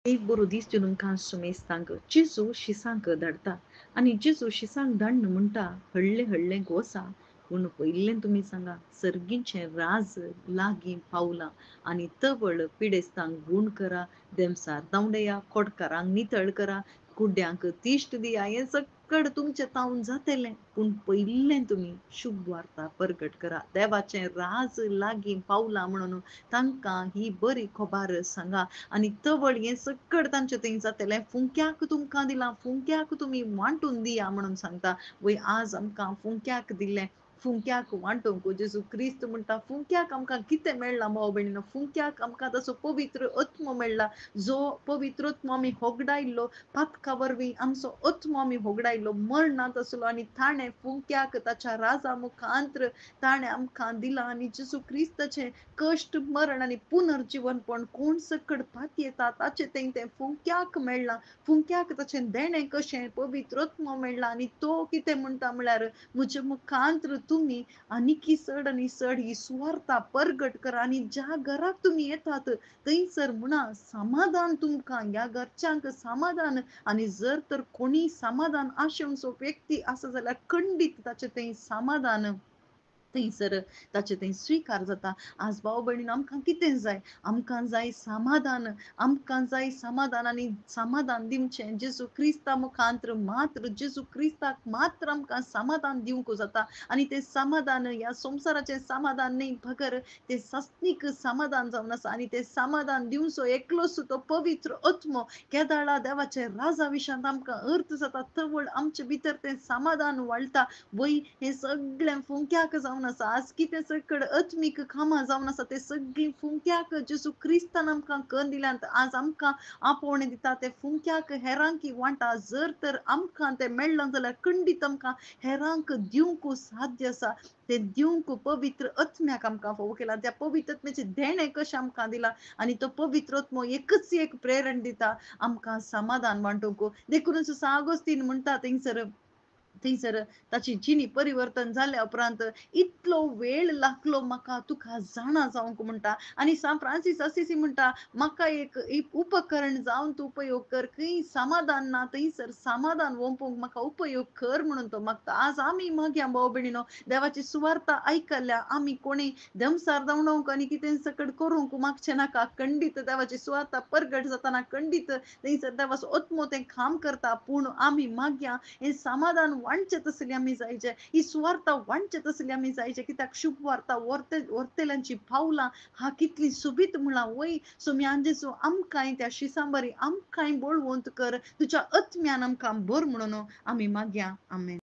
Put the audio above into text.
एक बरो दीस तुमकां सुमेस्तांक जेजू शिसांक धाडटा आनी जेजू शिसांक धाडना म्हणटा हडले हडले गोसा पूण पयिल्लें तुमी सांगा सर्गींचे राज लागीं पावलां आनी तवळ पिडेस्तांक गूण करा देमसार दावंडया खोडकारांक नितळ करा कुड्ड्यांक तिश्ट दिया हें सकड तुमचें तावन जातलें पूण पयिल्लें तुमी शुभ वार्ता परगट करा देवाचें राज लागीं पावलां म्हणून तांकां ही बरी खबर सांगा आनी तवळ हें सकड तांचें थंय जातलें फुंक्याक तुमकां दिलां फुंक्याक तुमी वांटून दिया म्हणून सांगता वय आज आमकां फुंक्याक दिल्लें फुंक्याक वांटूंक जेजू क्रिस्त म्हणटा फुंक्याक आमकां कितें मेळ्ळां भाव भयणीनो फुंक्याक आमकां ताचो पवित्र आत्मो मेळ्ळा जो पवित्र आत्मो आमी होगडायल्लो पातका वरवीं आमचो आत्मो आमी होगडायल्लो मरणांत आसलो आनी ताणें फुंक्याक ताच्या राजा मुखांत्र ताणें आमकां दिलां आनी जेजू क्रिस्ताचें कश्ट मरण आनी पुनर्जीवनपण कोण सकड पात येता ताचें तें फुंक्याक मेळ्ळां फुंक्याक ताचें देणें कशें पवित्र आत्मो मेळ्ळां आनी तो कितें म्हणटा म्हळ्यार म्हजे मुखांत्र तुमी आनीक चड आनी चड ही सुवार्ता परगट करा आनी ज्या घराक तुमी येतात थंयसर म्हणा समाधान तुमकां ह्या घरच्यांक समाधान आनी जर तर कोणी समाधान आशेवचो व्यक्ती आसा जाल्यार खंडीत ताचें थंय समाधान थंयसर ताचे थंय स्वीकार जाता आज भाव भयणीनो आमकां कितें जाय आमकां जाय समाधान आमकां जाय समाधान आनी समाधान दिवचें जेजू क्रिस्ता मुखांत्र मात्र जेजू क्रिस्ताक मात्र आमकां समाधान दिवंक जाता आनी तें समाधान ह्या संवसाराचें समाधान न्ही भगर तें सस्तीक समाधान जावन आसा आनी तें समाधान दिवचो एकलोच तो पवित्र आत्मो केदाळा देवाचे राजा विशांत आमकां अर्थ जाता तवळ आमचे भितर तें समाधान वाळटा वय हें सगळें फुंक्याक जावन आसा आज कितें सकड आत्मीक कामां जावन आसा तें सगळीं फुंक्याक जेजू क्रिस्तान आमकां करून दिल्यात आज आमकां आपोवणें दिता तें फुंक्याक हेरांकी वांटा जर तर आमकां तें मेळ्ळां जाल्यार खंडीत आमकां हेरांक दिवंक साध्य आसा तें दिवंक पवित्र आत्म्याक आमकां फोव केला त्या पवित्र आत्म्याचें देणें कशें आमकां दिलां आनी तो पवित्र आत्मो एकच एक प्रेरण दिता आमकां समाधान वांटूंक देखून सागोस्तीन म्हणटा थंयसर ताची जिणी परिवर्तन जाल्या उपरांत इतलो वेळ लागलो म्हाका तुका जाणा जावंक म्हणटा आनी सान फ्रांसीस असिसी म्हणटा म्हाका एक उपकरण जावन तूं उपयोग कर खंय समाधान ना थंयसर समाधान वंपूंक म्हाका उपयोग कर म्हणून तो मागता आज आमी मागया भाव भयणीनो देवाची सुवार्ता आयकल्या आमी कोणी देमसार दावंडोवंक आनी कितें सकड करूंक मागचें नाका खंडीत देवाची सुवार्ता परगट जाताना खंडीत थंयसर देवाचो आत्मो तें काम करता पूण आमी मागया हें समाधान वांटचें तसलें आमी जायचे ही सुवार्ता वांटचें तसलें आमी जायचे कित्याक शुभ वार्ता व्हरतेल्यांची पावलां हा कितली सुबीत म्हणला वय सोम्यान जेजू आमकांय त्या शिसांबरी आमकांय बळवंत कर तुज्या आत्म्यान आमकां भर म्हणून आमी मागया आमेन